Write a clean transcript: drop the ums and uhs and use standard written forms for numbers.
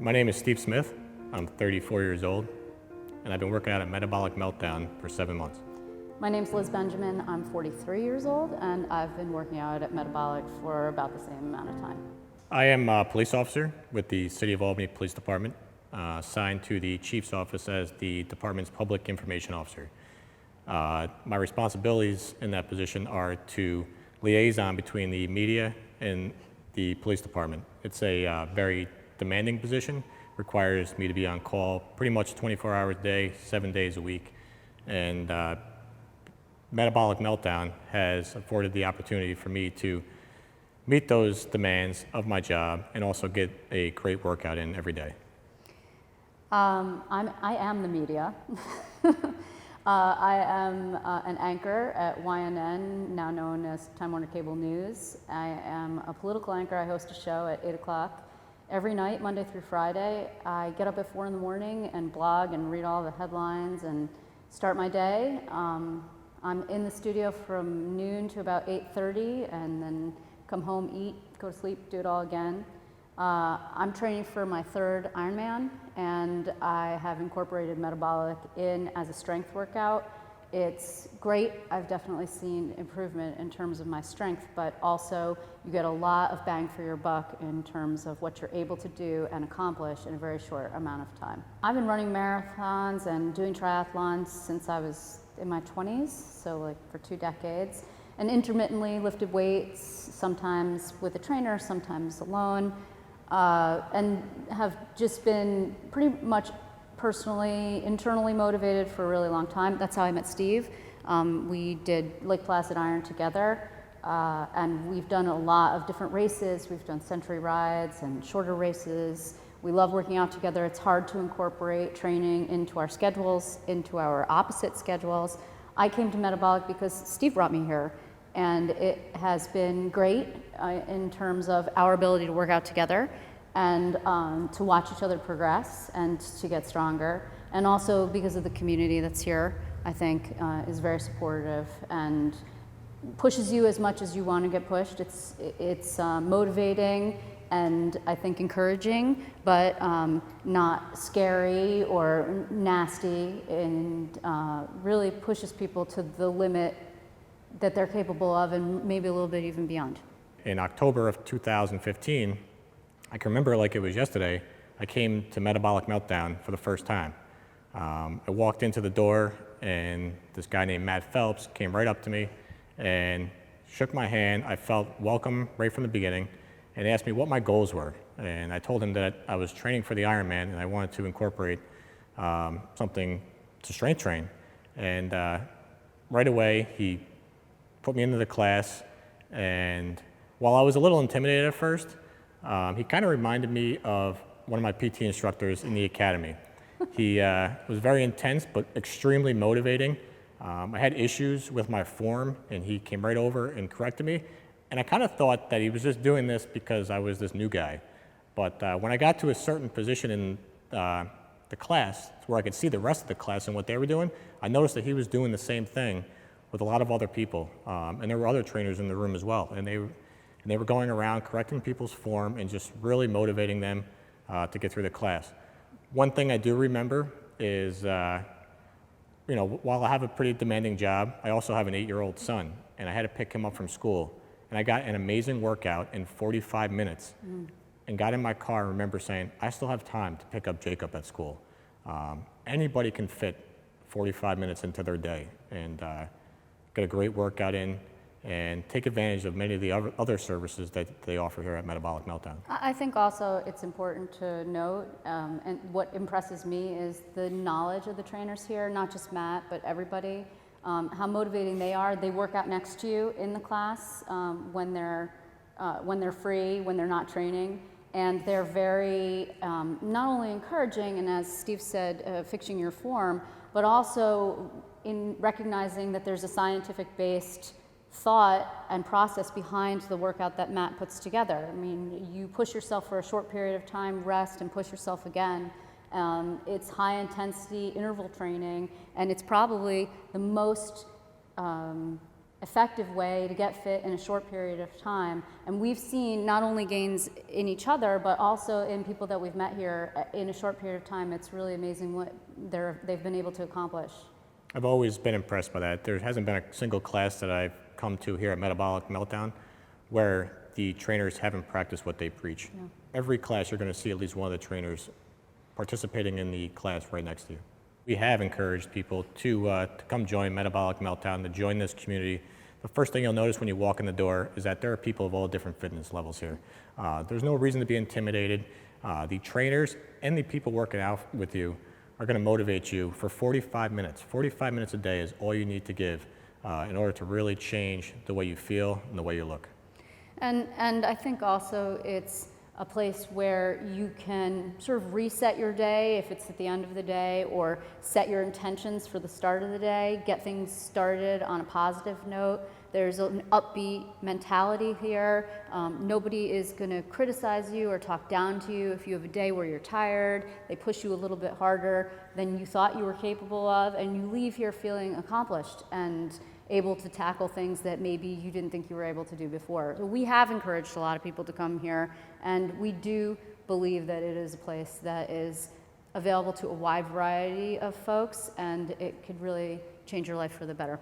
My name is Steve Smith. I'm 34 years old, and I've been working out at Metabolic MELTDOWN for 7 months. My name's Liz Benjamin. I'm 43 years old, and I've been working out at Metabolic for about the same amount of time. I am a police officer with the City of Albany Police Department, assigned to the Chief's office as the department's public information officer. My responsibilities in that position are to liaison between the media and the police department. It's a very demanding position, requires me to be on call pretty much 24 hours a day, 7 days a week. And Metabolic MELTDOWN has afforded the opportunity for me to meet those demands of my job and also get a great workout in every day. I am the media. I am an anchor at YNN, now known as Time Warner Cable News. I am a political anchor. I host a show at 8 o'clock every night, Monday through Friday. I get up at 4 in the morning and blog and read all the headlines and start my day. I'm in the studio from noon to about 8:30 and then come home, eat, go to sleep, do it all again. I'm training for my 3rd Ironman, and I have incorporated Metabolic in as a strength workout. It's great. I've definitely seen improvement in terms of my strength, but also you get a lot of bang for your buck in terms of what you're able to do and accomplish in a very short amount of time. I've been running marathons and doing triathlons since I was in my 20s, so like for 2 decades, and intermittently lifted weights, sometimes with a trainer, sometimes alone, and have just been pretty much personally, internally motivated for a really long time. That's how I met Steve. We did Lake Placid Iron together, and we've done a lot of different races. We've done century rides and shorter races. We love working out together. It's hard to incorporate training into our schedules, into our opposite schedules. I came to Metabolic because Steve brought me here, and it has been great in terms of our ability to work out together and to watch each other progress and to get stronger. And also because of the community that's here, I think is very supportive and pushes you as much as you want to get pushed. It's motivating and I think encouraging, but not scary or nasty, and really pushes people to the limit that they're capable of and maybe a little bit even beyond. In October of 2015, I can remember like it was yesterday, I came to Metabolic MELTDOWN for the first time. I walked into the door and this guy named Matt Phelps came right up to me and shook my hand. I felt welcome right from the beginning and asked me what my goals were. And I told him that I was training for the Ironman and I wanted to incorporate something to strength train. And right away, he put me into the class, and while I was a little intimidated at first, he kind of reminded me of one of my PT instructors in the academy. He was very intense, but extremely motivating. I had issues with my form, and he came right over and corrected me. And I kind of thought that he was just doing this because I was this new guy. But when I got to a certain position in the class, where I could see the rest of the class and what they were doing, I noticed that he was doing the same thing with a lot of other people. And there were other trainers in the room as well. And they were going around correcting people's form and just really motivating them to get through the class. One thing I do remember is, while I have a pretty demanding job, I also have an 8-year-old son, and I had to pick him up from school. And I got an amazing workout in 45 minutes and got in my car and remember saying, I still have time to pick up Jacob at school. Anybody can fit 45 minutes into their day and get a great workout in and take advantage of many of the other services that they offer here at Metabolic MELTDOWN. I think also it's important to note, and what impresses me is the knowledge of the trainers here, not just Matt, but everybody, how motivating they are. They work out next to you in the class when they're free, when they're not training, and they're very not only encouraging, and as Steve said, fixing your form, but also in recognizing that there's a scientific-based thought and process behind the workout that Matt puts together. I mean, you push yourself for a short period of time, rest, and push yourself again. It's high intensity interval training, and it's probably the most effective way to get fit in a short period of time. And we've seen not only gains in each other, but also in people that we've met here in a short period of time. It's really amazing what they've been able to accomplish. I've always been impressed by that. There hasn't been a single class that I've come to here at Metabolic Meltdown where the trainers haven't practiced what they preach. Yeah. Every class you're going to see at least one of the trainers participating in the class right next to you. We have encouraged people to come join Metabolic Meltdown, to join this community. The first thing you'll notice when you walk in the door is that there are people of all different fitness levels here. There's no reason to be intimidated. The trainers and the people working out with you are going to motivate you for 45 minutes. 45 minutes a day is all you need to give in order to really change the way you feel and the way you look. And I think also it's a place where you can sort of reset your day if it's at the end of the day, or set your intentions for the start of the day, get things started on a positive note. There's an upbeat mentality here. Nobody is going to criticize you or talk down to you if you have a day where you're tired. They push you a little bit harder than you thought you were capable of, and you leave here feeling accomplished and able to tackle things that maybe you didn't think you were able to do before. So we have encouraged a lot of people to come here, and we do believe that it is a place that is available to a wide variety of folks, and it could really change your life for the better.